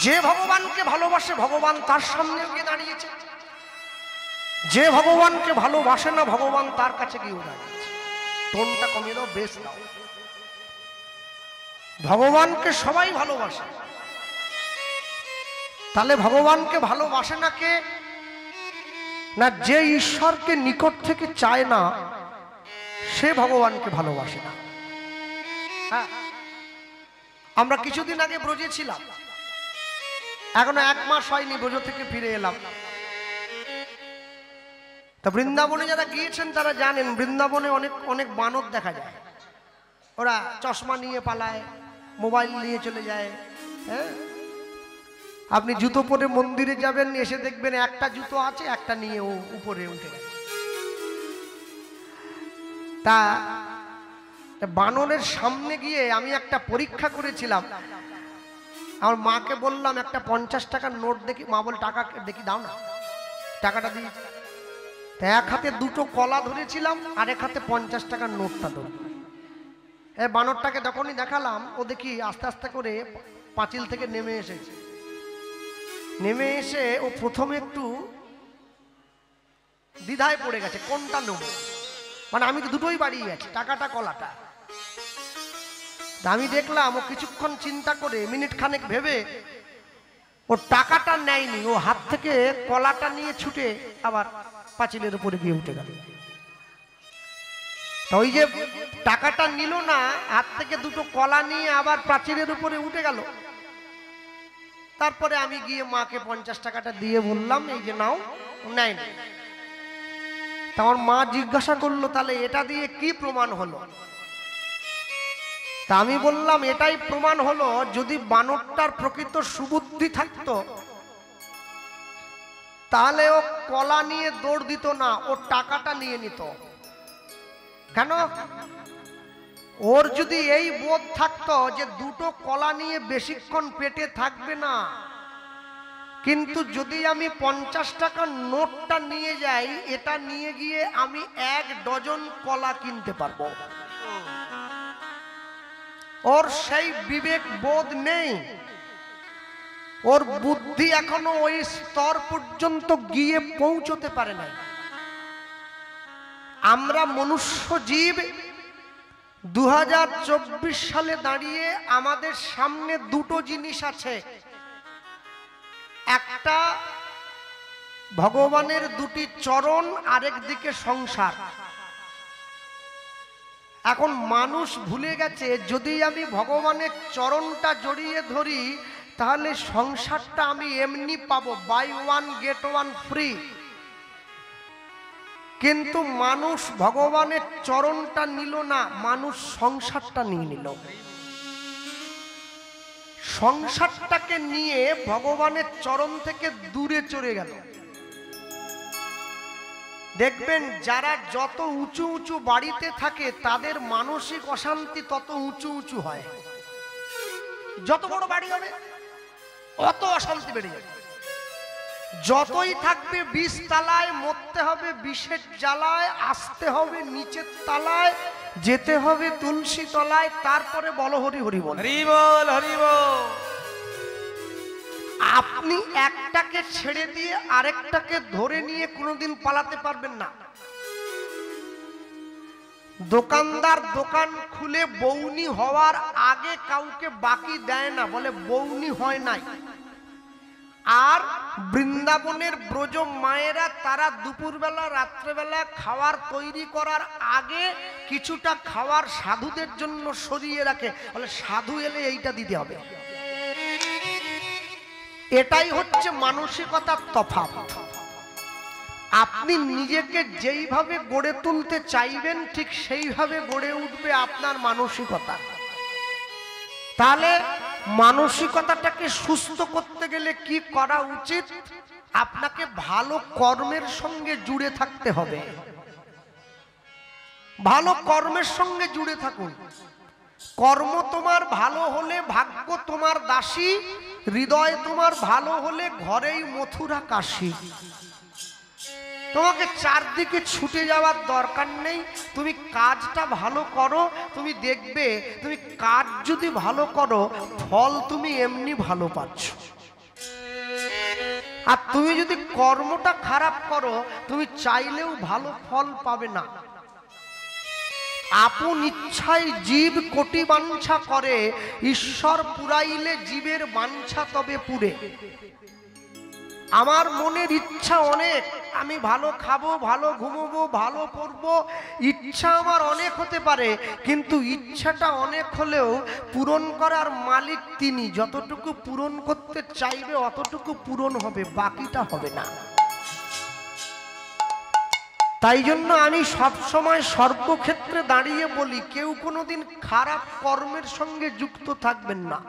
যে ভগবানকে ভালোবাসে ভগবান তার সামনে গিয়ে দাঁড়িয়েছে, যে ভগবানকে ভালোবাসে না ভগবান তার কাছে গিয়ে দাঁড়িয়েছে। টোনটা কমিয়ে দাও, বেশ দাও। ভগবানকে সবাই ভালোবাসে, তাহলে ভগবানকে ভালোবাসে না কে? না যে ঈশ্বরকে নিকট থেকে চায় না সে ভগবানকে ভালোবাসে না। হ্যাঁ, আমরা কিছুদিন আগে ব্রজে ছিলাম, এখনো 1 মাস হয়নি ব্রজ থেকে ফিরে এলাম। তা বৃন্দাবনে যারা গিয়েছেন তারা জানেন বৃন্দাবনে অনেক অনেক বানর দেখা যায়। ওরা চশমা নিয়ে পালায়, মোবাইল নিয়ে চলে যায়। হ্যাঁ, আপনি জুতো পরে মন্দিরে যাবেন, এসে দেখবেন একটা জুতো আছে, একটা নিয়ে ও উপরে উঠে গেছে। তা বানরের সামনে গিয়ে আমি একটা পরীক্ষা করেছিলাম। আমার মাকে বললাম একটা 50 টাকার নোট দেখি। মা বল টাকা দেখি, দাও না। টাকাটা দিয়ে এক হাতে 2টো কলা ধরেছিলাম, আর এক হাতে 50 টাকার নোটটা ধরে বানরটাকে যখনই দেখালাম, ও দেখি আস্তে আস্তে করে পাঁচিল থেকে নেমে এসেছে। নেমে এসে ও প্রথমে একটু দ্বিধায় পড়ে গেছে, কোনটা নেব। মানে আমি তো দুটোই বাড়িয়ে আছি, টাকাটা কলাটা। আমি দেখলাম ও কিছুক্ষণ চিন্তা করে মিনিট খানেক ভেবে ও টাকাটা নেয়নি, ও হাত থেকে কলাটা নিয়ে ছুটে আবার পাঁচিলের উপরে গিয়ে উঠে গেল। ওই যে টাকাটা নিল না, হাত থেকে 2টো কলা নিয়ে আবার প্রাচীরের উপরে উঠে গেল। তারপরে আমি গিয়ে মাকে 50 টাকাটা দিয়ে বললাম, এই যে নাও। নাই না। আমার মা জিজ্ঞাসা করলো, তাহলে এটা দিয়ে কি প্রমাণ হলো? তা আমি বললাম, এটাই প্রমাণ হলো যদি বানরটার প্রকৃত সুবুদ্ধি থাকতো তাহলে ও কলা নিয়ে দৌড় দিত না, ও টাকাটা নিয়ে নিত। কেন? ওর যদি এই বোধ থাকতো যে 2টো কলা নিয়ে বেশিক্ষণ পেটে থাকবে না, কিন্তু যদি আমি 50 টাকার নোটটা নিয়ে যাই, এটা নিয়ে গিয়ে আমি 1 ডজন কলা কিনতে পারবো। ওর সেই বিবেক বোধ নেই, ওর বুদ্ধি এখনো ওই স্তর পর্যন্ত গিয়ে পৌঁছতে পারে না। আমরা মনুষ্য জীব 2024 সালে দাঁড়িয়ে আমাদের সামনে 2টো জিনিস আছে। একটা ভগবানের 2টি চরণ, আরেকদিকে সংসার। এখন মানুষ ভুলে গেছে যদি আমি ভগবানের চরণটা জড়িয়ে ধরি তাহলে সংসারটা আমি এমনি পাবো, বাই 1 get 1 ফ্রি। কিন্তু মানুষ ভগবানের চরণটা নিল না, মানুষ সংসারটা নিয়ে নিল। সংসারটাকে নিয়ে ভগবানের চরণ থেকে দূরে চলে গেল। দেখবেন যারা যত উঁচু উঁচু বাড়িতে থাকে তাদের মানসিক অশান্তি তত উঁচু উঁচু হয়। যত বড় বাড়ি হবে অত অশান্তি বেড়ে যাবে। যতই থাকবে 20 তলায়, মরতে হবে বিষের জ্বালায়, আসতে হবে নিচের তলায়, যেতে হবে তুলসী তলায়, তারপরে বলো হরি হরি বল, হরি বল, হরি বল। আপনি একটাকে ছেড়ে দিয়ে আরেকটাকে ধরে নিয়ে কোনোদিন পালাতে পারবেন না। দোকানদার দোকান খুলে বউনি হওয়ার আগে কাউকে বাকি দেয় না, বলে বউনি হয় নাই। আর বৃন্দাবনের ব্রজ মায়েরা তারা দুপুরবেলা রাত্রেবেলা খাবার তৈরি করার আগে কিছুটা খাবার সাধুদের জন্য সরিয়ে রাখে, বলে সাধু এলে এইটা দিতে হবে। এটাই হচ্ছে মানসিকতার তফাৎ। আপনি নিজেকে যেইভাবে গড়ে তুলতে চাইবেন ঠিক সেইভাবে গড়ে উঠবে আপনার মানসিকতা। তাহলে মানসিকতাটাকে সুস্থ করতে গেলে কি করা উচিত? আপনাকে ভালো কর্মের সঙ্গে জুড়ে থাকতে হবে। ভালো কর্মের সঙ্গে জুড়ে থাকুন। কর্ম তোমার ভালো হলে ভাগ্য তোমার দাসী, হৃদয় তোমার ভালো হলে ঘরেই মথুরা কাশী। তোমাকে চারদিকে ছুটে যাওয়ার দরকার নেই। তুমি কাজটা ভালো করো, তুমি দেখবে তুমি কাজ যদি ভালো করো ফল তুমি এমনি ভালো পাচ্ছ। আর তুমি যদি কর্মটা খারাপ করো তুমি চাইলেও ভালো ফল পাবে না। আপন ইচ্ছায় জীব কোটি বাঞ্ছা করে, ঈশ্বর পুরাইলে জীবের বাঞ্ছা তবে পুরে। আমার মনের ইচ্ছা অনেক, আমি ভালো খাবো, ভালো ঘুমোবো, ভালো পড়বো, ইচ্ছা আমার অনেক হতে পারে, কিন্তু ইচ্ছাটা অনেক হলেও পূরণ করার মালিক তিনি। যতটুকু পূরণ করতে চাইবে অতটুকু পূরণ হবে, বাকিটা হবে না। তাই জন্য আমি সবসময় সর্বক্ষেত্রে দাঁড়িয়ে বলি, কেউ কোনোদিন খারাপ কর্মের সঙ্গে যুক্ত থাকবেন না।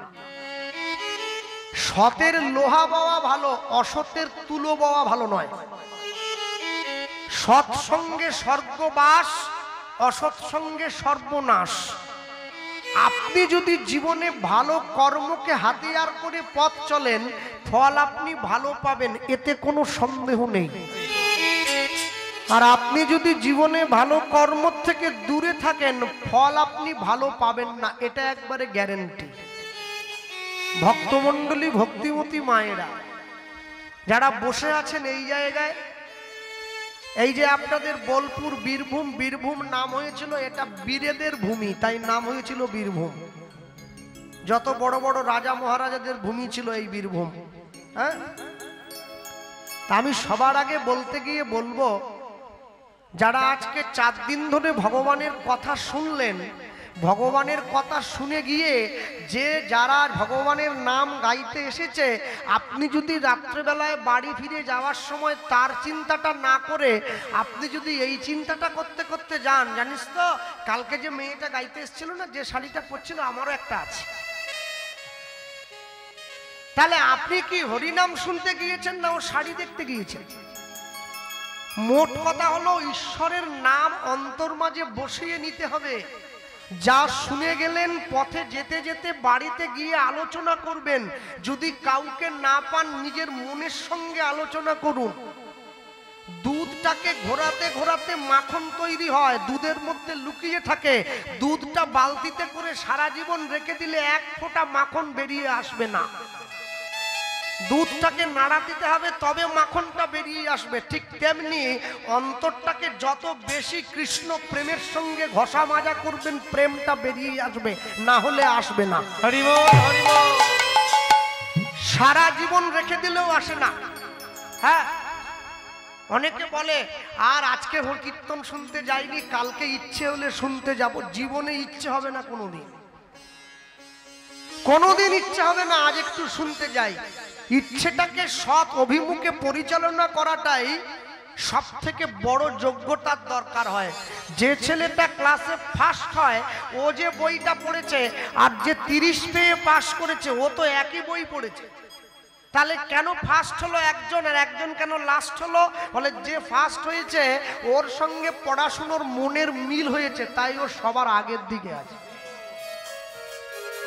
সতের লোহা বাওয়া ভালো, অসতের তুলো বাওয়া ভালো নয়। সৎসঙ্গে স্বর্গবাস, অসৎ সঙ্গে সর্বনাশ। আপনি যদি জীবনে ভালো কর্মকে হাতিয়ার করে পথ চলেন, ফল আপনি ভালো পাবেন, এতে কোনো সন্দেহ নেই। আর আপনি যদি জীবনে ভালো কর্ম থেকে দূরে থাকেন, ফল আপনি ভালো পাবেন না, এটা একবারে গ্যারেন্টি। ভক্তমণ্ডলী, ভক্তিমতী মায়েরা যারা বসে আছেন এই জায়গায়, এই যে আপনাদের বোলপুর বীরভূম, বীরভূম নাম হয়েছিল, এটা বীরেদের ভূমি, তাই নাম হয়েছিল বীরভূম। যত বড় বড় রাজা মহারাজাদের ভূমি ছিল এই বীরভূম। হ্যাঁ, আমি সবার আগে বলতে গিয়ে বলবো, যারা আজকে 4 দিন ধরে ভগবানের কথা শুনলেন, ভগবানের কথা শুনে গিয়ে যে যারা ভগবানের নাম গাইতে এসেছে, আপনি যদি রাত্রেবেলায় বাড়ি ফিরে যাওয়ার সময় তার চিন্তাটা না করে আপনি যদি এই চিন্তাটা করতে করতে যান, জানিস তো কালকে যে মেয়েটা গাইতে এসেছিল না, যে শাড়িটা পরছিল, আমারও একটা আছে। তাহলে আপনি কি হরিনাম শুনতে গিয়েছেন না ও শাড়ি দেখতে গিয়েছেন? মোট কথা হলো, ঈশ্বরের নাম অন্তর মাঝে বসিয়ে নিতে হবে। যা শুনে গেলেন, পথে যেতে যেতে বাড়িতে গিয়ে আলোচনা করবেন। যদি কাউকে না পান, নিজের মনের সঙ্গে আলোচনা করুন। দুধটাকে ঘোরাতে ঘোরাতে মাখন তৈরি হয়, দুধের মধ্যে লুকিয়ে থাকে। দুধটা বালতিতে করে সারা জীবন রেখে দিলে 1 ফোঁটা মাখন বেরিয়ে আসবে না। দুধটাকে নাড়া দিতে হবে, তবে মাখনটা বেরিয়ে আসবে। ঠিক তেমনি অন্তরটাকে যত বেশি কৃষ্ণ প্রেমের সঙ্গে ঘষা মাজা করবেন, প্রেমটা বেরিয়ে আসবে, না হলে আসবে না। হরি বল, হরি বল। সারা জীবন রেখে দিলেও আসে না। হ্যাঁ, অনেকে বলে আর আজকে কীর্তন শুনতে যাইনি, কালকে ইচ্ছে হলে শুনতে যাব। জীবনে ইচ্ছে হবে না কোনোদিন, কোনোদিন ইচ্ছে হবে না আজ একটু শুনতে যাই। ইচ্ছেটাকে সৎ অভিমুখে পরিচালনা করাটাই সব থেকে বড় যোগ্যতার দরকার হয়। যে ছেলেটা ক্লাসে ফার্স্ট হয়, ও যে বইটা পড়েছে, আর যে 30 পেয়ে পাশ করেছে, ও তো একই বই পড়েছে। তাহলে কেন ফার্স্ট হলো একজন আর একজন কেন লাস্ট হলো? বলে যে ফার্স্ট হয়েছে ওর সঙ্গে পড়াশুনোর মনের মিল হয়েছে, তাই ও সবার আগের দিকে আছে।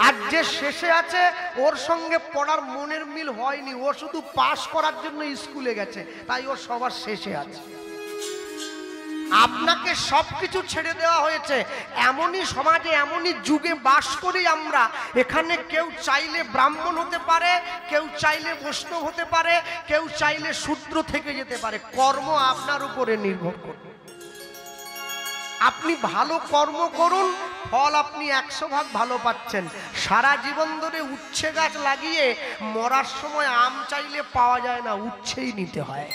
আর যে শেষে আছে ওর সঙ্গে পড়ার মনের মিল হয়নি, ও শুধু পাস করার জন্য স্কুলে গেছে, তাই ও সবার শেষে আছে। আপনাকে সবকিছু ছেড়ে দেওয়া হয়েছে। এমনই সমাজে, এমনই যুগে বাস করি আমরা। এখানে কেউ চাইলে ব্রাহ্মণ হতে পারে, কেউ চাইলে বৈষ্ণব হতে পারে, কেউ চাইলে শূদ্র থেকে যেতে পারে। কর্ম আপনার উপরে নির্ভর করে। আপনি ভালো কর্ম করুন, ফল আপনি 100 ভাগ ভালো পাচ্ছেন। সারা জীবন ধরে উচ্ছে গাছ লাগিয়ে মরার সময় আম চাইলে পাওয়া যায় না, উচ্ছেই নিতে হয়।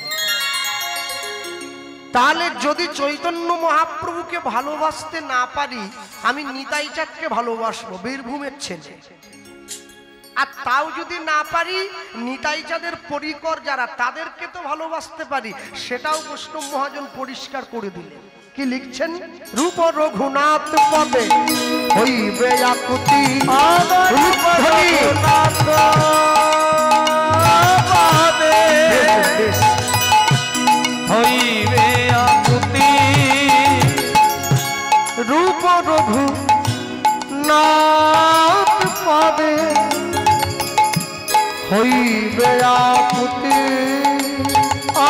তাহলে যদি চৈতন্য মহাপ্রভুকে ভালোবাসতে না পারি, আমি নিতাই চাঁদকে ভালোবাসবো, বীরভূমের ছেলে। আর তাও যদি না পারি, নিতাই চাঁদের পরিকর যারা, তাদেরকে তো ভালোবাসতে পারি। সেটাও বৈষ্ণব মহাজন পরিষ্কার করে দিলেন। কি লিখছেন? রূপ রঘুনাথ পদে হইবে আকুতি, হইবে আকুতি, রূপ রঘুনাথ পদে হইবে আকুতি,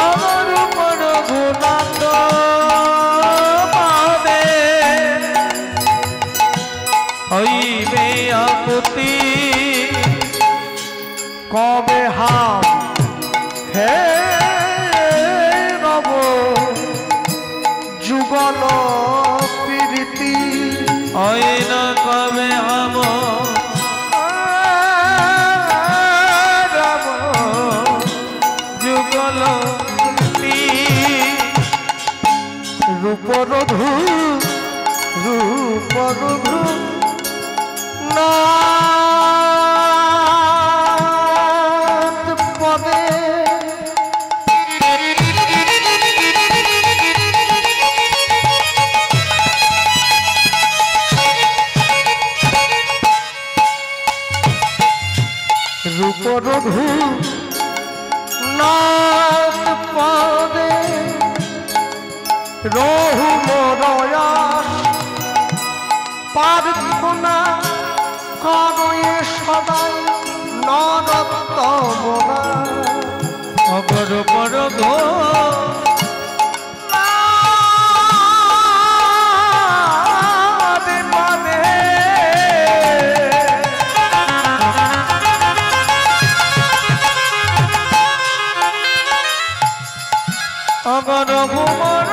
আমার রূপ রঘুনাথ হইবে আকুতি, কবে হাম মুখে রব যুগল প্রীতি আয়না কবে আম রব যুগল রূপরধু রূপরধু নাথ পদে রূপরধু নাথ পদে রহু মরয়াস প্রার্থনা করয়ে সদাই নরোত্তমরা অগর পর গো অগর ভুমর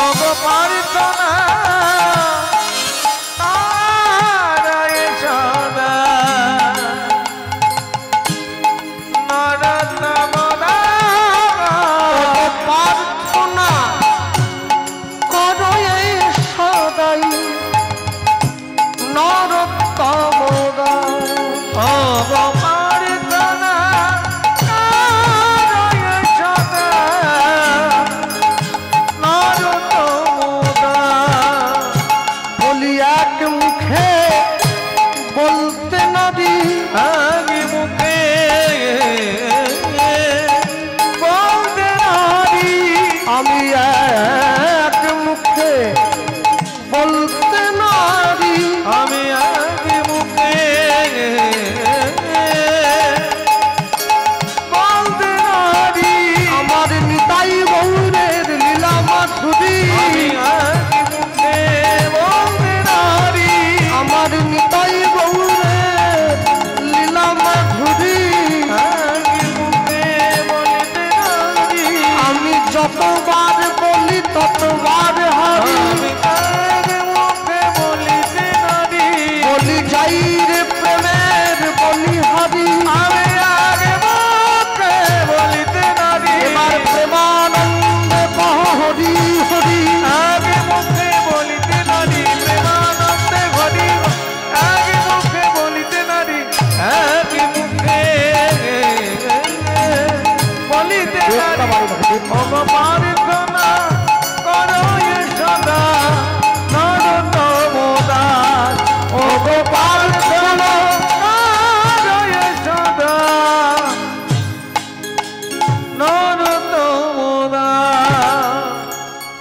অগ পারিতনা তারায় সদা নরতমনা প্রার্থনা করয়ে সদাই নরোত্তমরা অগ পারিতনা তারায় সদা নরতমনা বলি এক মুখে বলতে নারী আগে মুখে বলতে নারী আমি এক মুখে বলতে নারী আমি আগে মুখে বলতে নারী আমার নিতাই গৌরের লীলা মাধুরী আমি আগে মুখে বলতে নারী আমার নিতাই গৌরের লীলা মাধুরী আগে মুখে বলতে নারী আমি যতবার বলি ততবার হারি আমি আগে মুখে বলিতে নারী বলি যাই রে প্রেমের বলি হারি আমি আগে মুখে বলিতে নারী এবার প্রেমানন্দে কহ হরি হরি আগে মুখে বলিতে নারী প্রেমানন্দে হরি আগে মুখে বলিতে নারী আগে মুখে বলিতে নারী অগ প্রার্থনা করো সদা নরোত্তমদাস অগ প্রার্থনা করো সদা নরোত্তমদাস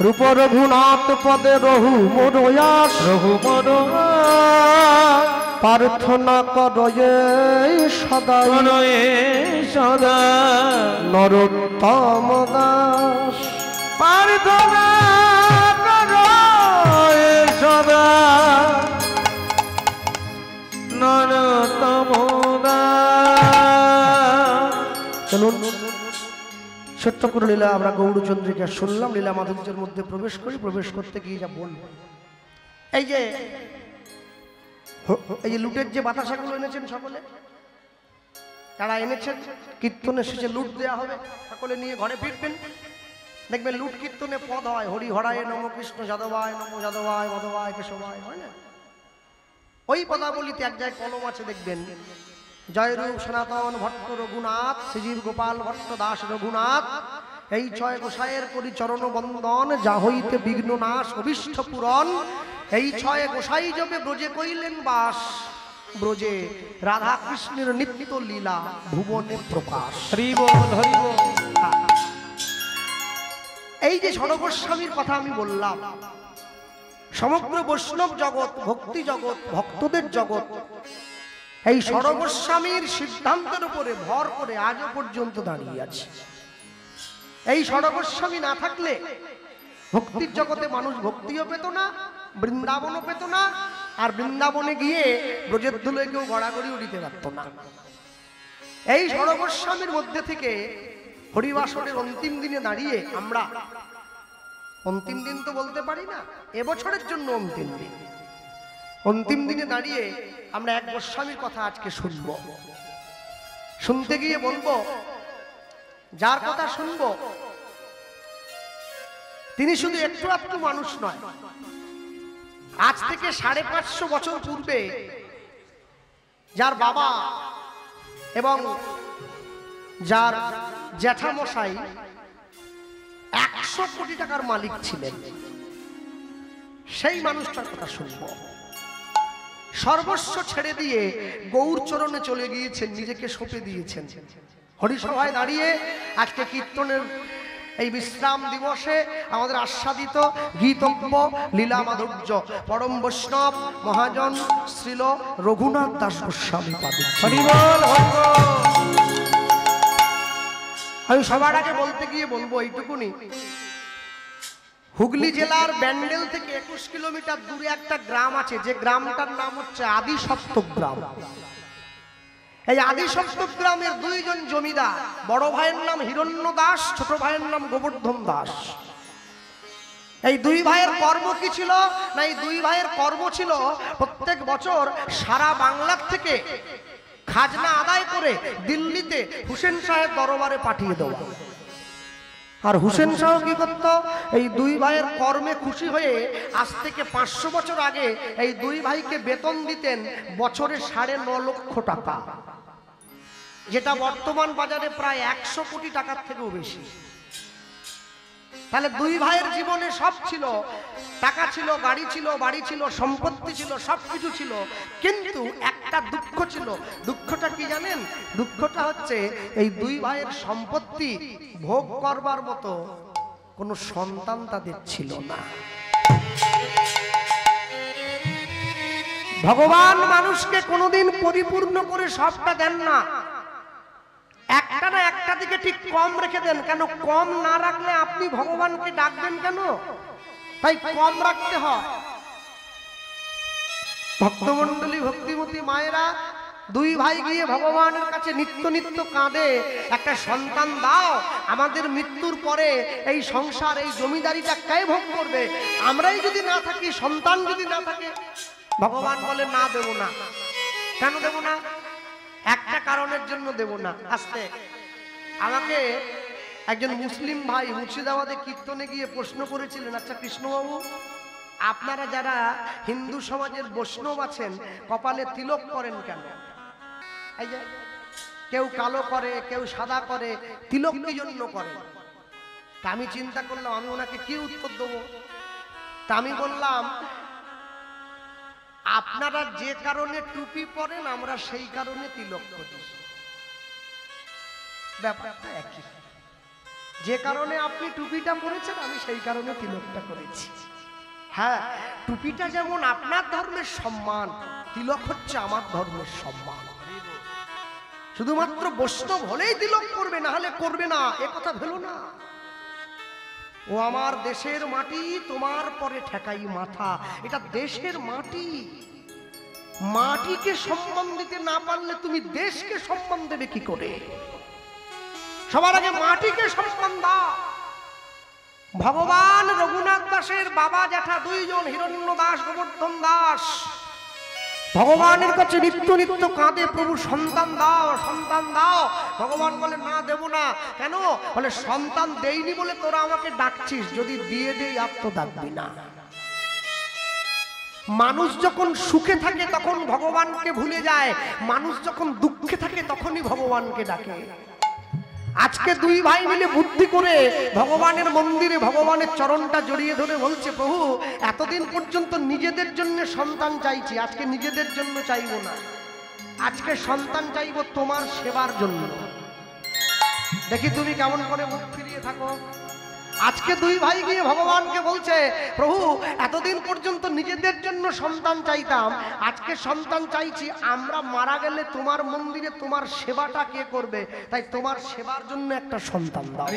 রূপ রঘুনাথ পদে রহু মরয়াস রঘু মর প্রার্থনা করয়ে সদাই করয়ে সদা নরোত্তম দাস প্রার্থনা করয়ে সদা নরতম চলুন ছোট্ট করে লীলা আমরা গৌরচন্দ্রিকা শুনলাম, লীলা মাধুর্যের মধ্যে প্রবেশ করি। প্রবেশ করতে গিয়ে যা বলবো, এই যে লুটের যে বাতাসাগুলো এনেছেন সকলে, যারা এনেছেন কীর্তনের শেষে লুট দেওয়া হবে, সকলে নিয়ে ঘরে ফিরবেন। দেখবেন লুট কীর্তনে পদ হয়, হরি হরায় নম, কৃষ্ণ যাদবায় নম, যাদবায় মাধবায় কেশবায়, হয় না? ওই পদাবলিতে এক জায়গায় কলম আছে, দেখবেন জয়রূপ সনাতন ভট্ট রঘুনাথ, শ্রীজীব গোপাল ভট্ট দাস রঘুনাথ, এই ছয় গোসাইয়ের করি চরণ বন্দন, যা হইতে বিঘ্ন নাশ অভিষ্ট পূরণ। এই ছয় গোসাই জবে ব্রজে কইলেন বাস, ব্রজে রাধা কৃষ্ণের নিত্য লীলা ভুবনে প্রকাশ। হরি বল হরি বল। এই যে ষড়গোস্বামীর কথা আমি বললাম, সমগ্র বৈষ্ণব জগৎ, ভক্তি জগৎ, ভক্তদের জগৎ এই ষড়গোস্বামীর সিদ্ধান্তের উপরে ভর করে আজও পর্যন্ত দাঁড়িয়ে আছে। এই ষড়গোস্বামী না থাকলে ভক্তির জগতে মানুষ ভক্তিও পেত না, বৃন্দাবনও পেত না, আর বৃন্দাবনে গিয়ে ব্রজের ধুলোয় কেউ গড়াগড়ি উঠিতে পারত না। এই ষড়গোস্বামীর মধ্যে থেকে হরিবাসরের অন্তিম দিনে দাঁড়িয়ে আমরা, অন্তিম দিন তো বলতে পারি না, এবছরের জন্য অন্তিম দিন, অন্তিম দিনে দাঁড়িয়ে আমরা এক গোস্বামীর কথা আজকে শুনব। শুনতে গিয়ে বলবো, যার কথা শুনবো তিনি শুধু একটু একটু মানুষ নয়। আজ থেকে 550 বছর পূর্বে যার বাবা এবং যার জ্যাঠামশাই 100 কোটি টাকার মালিক ছিলেন, সেই মানুষটার কথা শুনবো। সর্বস্ব ছেড়ে দিয়ে গৌর চরণে চলে গিয়েছেন, নিজেকে সঁপে দিয়েছেন। হরিসভায় দাঁড়িয়ে আজকে কীর্তনের এই বিশ্রাম দিবসে আমাদের আস্বাদিত গীতব্য লীলা মাধুর্য পরম বৈষ্ণব মহাজন শ্রীল রঘুনাথ দাস গোস্বামী পাদুক। আমি সবার আগে বলতে গিয়ে বলবো এইটুকুনি, হুগলি জেলার ব্যান্ডেল থেকে 21 কিলোমিটার দূরে একটা গ্রাম আছে, যে গ্রামটার নাম হচ্ছে আদিসপ্তক গ্রাম। এই আদিসপ্তক গ্রামের দুইজন জমিদার, বড় ভাইয়ের নাম হিরণ্য দাস, ছোট ভাইয়ের নাম গোবর্ধন দাস। এই দুই ভাইয়ের কর্ম কি ছিল না, এই দুই ভাইয়ের কর্ম ছিল প্রত্যেক বছর সারা বাংলার থেকে খাজনা আদায় করে দিল্লিতে হুসেন সাহেব দরবারে পাঠিয়ে দেওয়া। আর হুসেন শাহ কি করত, এই দুই ভাইয়ের কর্মে খুশি হয়ে আজ থেকে 500 বছর আগে এই দুই ভাইকে বেতন দিতেন বছরে 9.5 লক্ষ টাকা, যেটা বর্তমান বাজারে প্রায় 100 কোটি টাকার থেকেও বেশি। তাহলে দুই ভাইয়ের জীবনে সব ছিল, টাকা ছিল, গাড়ি ছিল, বাড়ি ছিল, সম্পত্তি ছিল, সবকিছু ছিল, কিন্তু একটা দুঃখ ছিল। দুঃখটা কি জানেন? দুঃখটা হচ্ছে এই দুই ভাইয়ের সম্পত্তি ভোগ করবার মতো কোনো সন্তান তাদের ছিল না। ভগবান মানুষকে কোনোদিন পরিপূর্ণ করে সবটা দেন না, একটা না একটা দিকে ঠিক কম রেখে দেন। কেন কম না রাখলে আপনি ভগবানকে ডাকবেন কেন? তাই কম রাখতে হয়। ভক্তমণ্ডলী, ভক্তিমতী মায়েরা, দুই ভাই গিয়ে ভগবানের কাছে নিত্য নিত্য কাঁদে, একটা সন্তান দাও, আমাদের মৃত্যুর পরে এই সংসার, এই জমিদারিটা কে ভোগ করবে? আমরাই যদি না থাকি, সন্তান যদি না থাকে। ভগবান বলে না, দেব না। কেন দেব না? একটা কারণের জন্য দেব না। আস্তে, আমাকে একজন মুসলিম ভাই মুর্শিদাবাদে কীর্তনে গিয়ে প্রশ্ন করেছিলেন, আচ্ছা কৃষ্ণবাবু, আপনারা যারা হিন্দু সমাজের বৈষ্ণব আছেন কপালে তিলক করেন কেন? এই যে কেউ কালো করে, কেউ সাদা করে, তিলক কি জন্য করে? তা আমি চিন্তা করলাম আমি ওনাকে কি উত্তর দেবো। তা আমি বললাম, আপনারা যে কারণে টুপি পরেন আমরা সেই কারণে তিলক করি। ব্যাপারটা একই। যে কারণে আপনি টুপিটা পরেছেন আমি সেই কারণে তিলকটা করেছি। হ্যাঁ, টুপিটা যেমন আপনার ধর্মের সম্মান, তিলক হচ্ছে আমার ধর্মের সম্মান। শুধুমাত্র বৈষ্ণব হলেই তিলক করবে, না হলে করবে না, এ কথা ভেলো না। ও আমার দেশের মাটি, তোমার পরে ঠেকাই মাথা। এটা দেশের মাটি। মাটিকে সম্মান দিতে না পারলে তুমি দেশকে সম্মান দেবে কি করে? সবার আগে মাটিকে সম্মান দাও। ভগবান রঘুনাথ দাসের বাবা জ্যাঠা দুইজন, হিরণ্য দাস, গোবর্ধন দাস, ভগবানের কাছে নিত্য নিত্য কাঁদে, প্রভু সন্তান দাও, সন্তান দাও। ভগবান বলে না, দেব না। কেন? বলে সন্তান দেইনি বলে তোরা আমাকে ডাকছিস, যদি দিয়ে দেই আর তো ডাকবি না। মানুষ যখন সুখে থাকে তখন ভগবানকে ভুলে যায়, মানুষ যখন দুঃখে থাকে তখনই ভগবানকে ডাকে। আজকে দুই ভাই মিলে বুদ্ধি করে ভগবানের মন্দিরে ভগবানের চরণটা জড়িয়ে ধরে বলছে, প্রভু এতদিন পর্যন্ত নিজেদের জন্য সন্তান চাইছি, আজকে নিজেদের জন্য চাইবো না, আজকে সন্তান চাইবো তোমার সেবার জন্য। দেখি তুমি কেমন করে মুখ ফিরিয়ে থাকো। আজকে দুই ভাই গিয়ে ভগবানকে বলছে, প্রভু এতদিন পর্যন্ত নিজেদের জন্য সন্তান চাইতাম, আজকে সন্তান চাইছি, আমরা মারা গেলে তোমার মন্দিরে তোমার সেবাটা কে করবে? তাই তোমার সেবার জন্য একটা সন্তান দাও।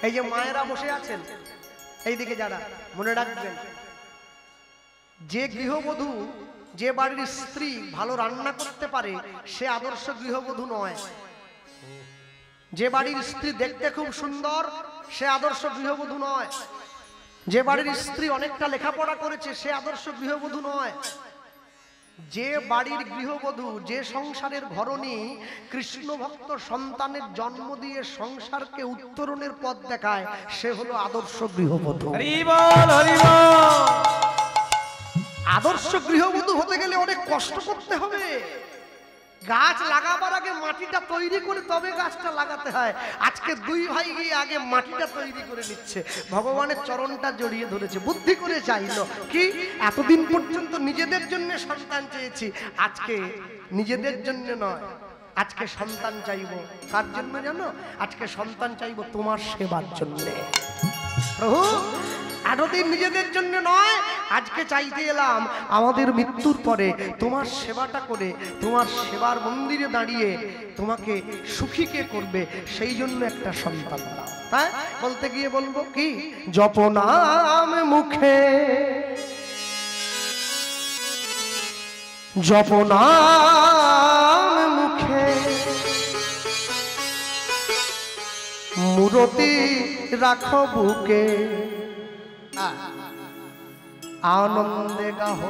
এই যে মায়েরা বসে আছেন এইদিকে, যারা মনে রাখবেন যে গৃহবধূ, যে বাড়ির স্ত্রী ভালো রান্না করতে পারে সে আদর্শ গৃহবধূ নয়। যে বাড়ির স্ত্রী দেখতে খুব সুন্দর সে আদর্শ গৃহবধূ নয়। যে বাড়ির স্ত্রী অনেকটা লেখাপড়া করেছে সে আদর্শ গৃহবধূ নয়। যে বাড়ির গৃহবধূ, যে সংসারের ঘরণী কৃষ্ণ ভক্ত সন্তানের জন্ম দিয়ে সংসারকে উত্তরণের পথ দেখায় সে হলো আদর্শ গৃহবধূ। হরি বল, হরি বল। আদর্শ গৃহবধূ হতে গেলে অনেক কষ্ট করতে হবে। গাছ লাগাবার আগে মাটিটা তৈরি করে তবে গাছটা লাগাতে হয়। আজকে দুই ভাই গিয়ে আগে মাটিটা তৈরি করে নিচ্ছে, ভগবানের চরণটা জড়িয়ে ধরেছে, বুদ্ধি করে চাইলো কি এতদিন পর্যন্ত নিজেদের জন্য সন্তান চেয়েছি, আজকে নিজেদের জন্য নয়, আজকে সন্তান চাইবো। কার জন্য জানো? আজকে সন্তান চাইবো তোমার সেবার জন্য। প্রভু এতদিন নিজেদের জন্য নয়, আজকে চাইতে এলাম আমাদের মৃত্যুর পরে তোমার সেবাটা করে, তোমার সেবার মন্দিরে দাঁড়িয়ে তোমাকে সুখী কে করবে সেই জন্য একটা সন্তান দাও। তাই বলতে গিয়ে বলবো কি, জপনাম মুখে, জপনাম মুখে মূরতি রাখো বুকে, আনন্দে গাহ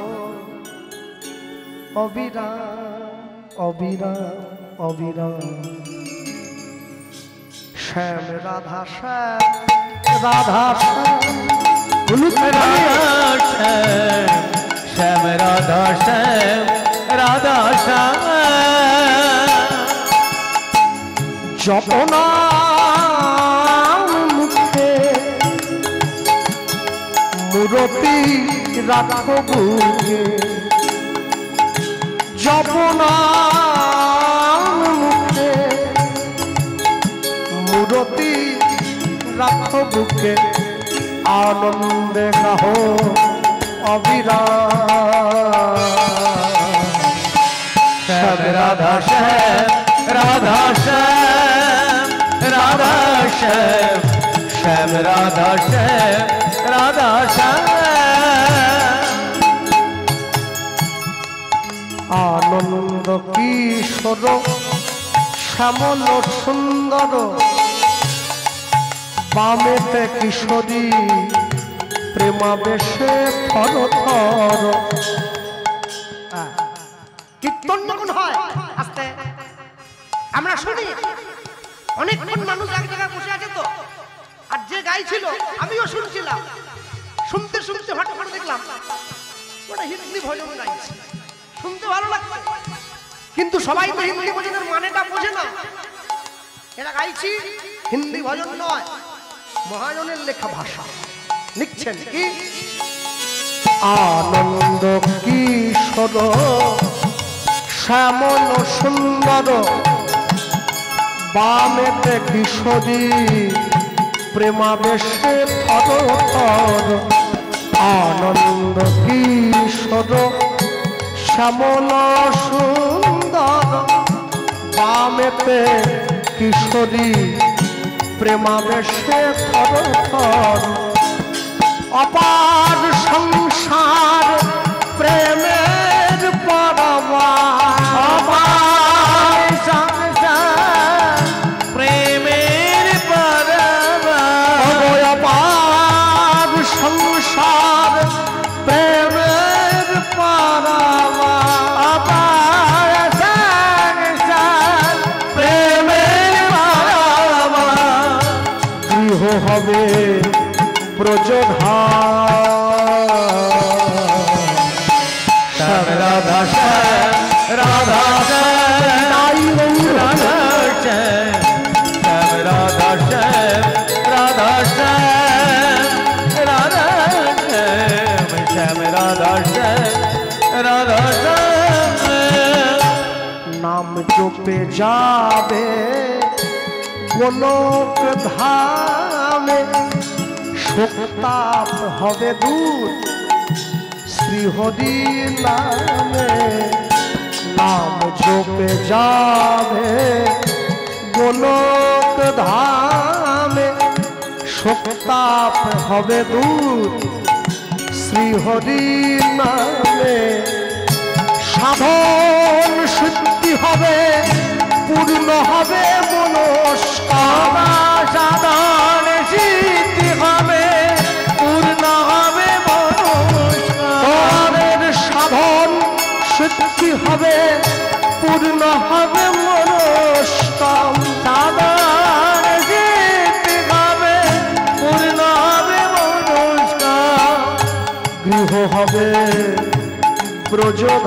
অবিরাম অবিরাম অবিরাম। শ্যাম রাধা শ্যাম রাধা শ্যাম, শ্যাম রাধা শ্যাম রাধা শ্যাম। জপনাম মুখে মূরতি রাখো বুকে, জপনাম মুখে মূরতি রাখো বুকে, আনন্দে গাহো অবিরাম। শ্যাম রাধা শ্যাম রাধা শ্যাম রাধা শ্যাম, শ্যাম রাধা শ্যাম রাধা শ্যাম। আনন্দ কিশোর শ্যামল সুন্দর, বামেতে কিশোরী প্রেমাবেশে থর থর। কীর্তন যখন হয় আস্তে আমরা শুনি, অনেকক্ষণ মানুষ এক জায়গায় বসে আছে তো, আর যে গাইছিল আমিও শুনছিলাম, শুনতে শুনতে হঠাৎ করে দেখলাম ওটা হিন্দি ভজন গাইছে, শুনতে ভালো লাগছে, কিন্তু সবাই তো হিন্দি ভজনের মানেটা বোঝে না। এরা গাইছি হিন্দি ভজন নয়, মহাজনের লেখা ভাষা লিখছেন কি, আনন্দ কিশোর শ্যামল সুন্দর, বামেতে কিশোরী প্রেমাবেশে থর থর। আনন্দ কিশোর শ্যামল সুন্দর, বামেতে কিশোরী প্রেমাবেশে থর থর। অপার সংসার প্রেমের পরমার, অপার সংসার প্রেমের পরমার, অপার সংসার প্রেমের পরমার, অপার সংসার প্রেমের পরমার। গৃহ হবে ব্রজধাম। শ্যাম রাধা শ্যাম রাধা শ্যাম রাধা শ্যাম, শ্যাম রাধা শ্যাম রাধা শ্যাম রাধা শ্যাম, শ্যাম রাধা শ্যাম রাধা শ্যাম। নাম জপে যাবে গোলক ধামে, শোকতাপ হবে দূর শ্রীহরি নামে। নাম জপে যাবে গোলক ধামে, শোকতাপ হবে দূর শ্রীহরি নামে সাধন সিদ্ধি হবে, পূর্ণ হবে মনস্কামনা। সাধন সিদ্ধি হবে, পূর্ণ হবে মনস্কামনা। সাধন সিদ্ধি হবে, পূর্ণ হবে মনস্কাম। সাধন সিদ্ধি হবে, পূর্ণ হবে মনস্কাম। গৃহ হবে ব্রজধাম।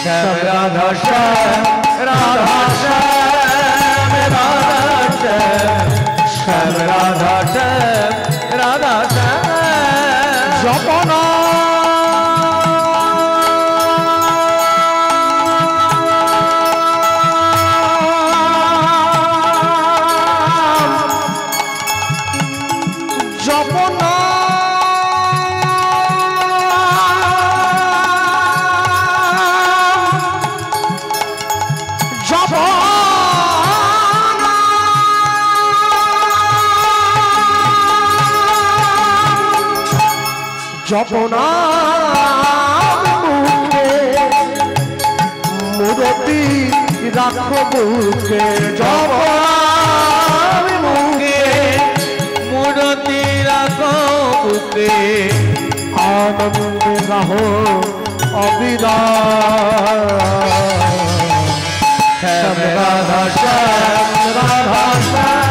শ্যাম রাধা শ্যাম রাধা শ্যাম রাধা শ্যাম, শ্যাম রাধা শ্যাম রাধা শ্যাম। জপনা জপনা জপনা মুখে মুরতি রাখো বুকে। জপনা মুখে মূরতি রাখো বুকে। আনন্দে রাহো অবিরাম। শ্যাম রাধা শ্যাম রাধা শ্যাম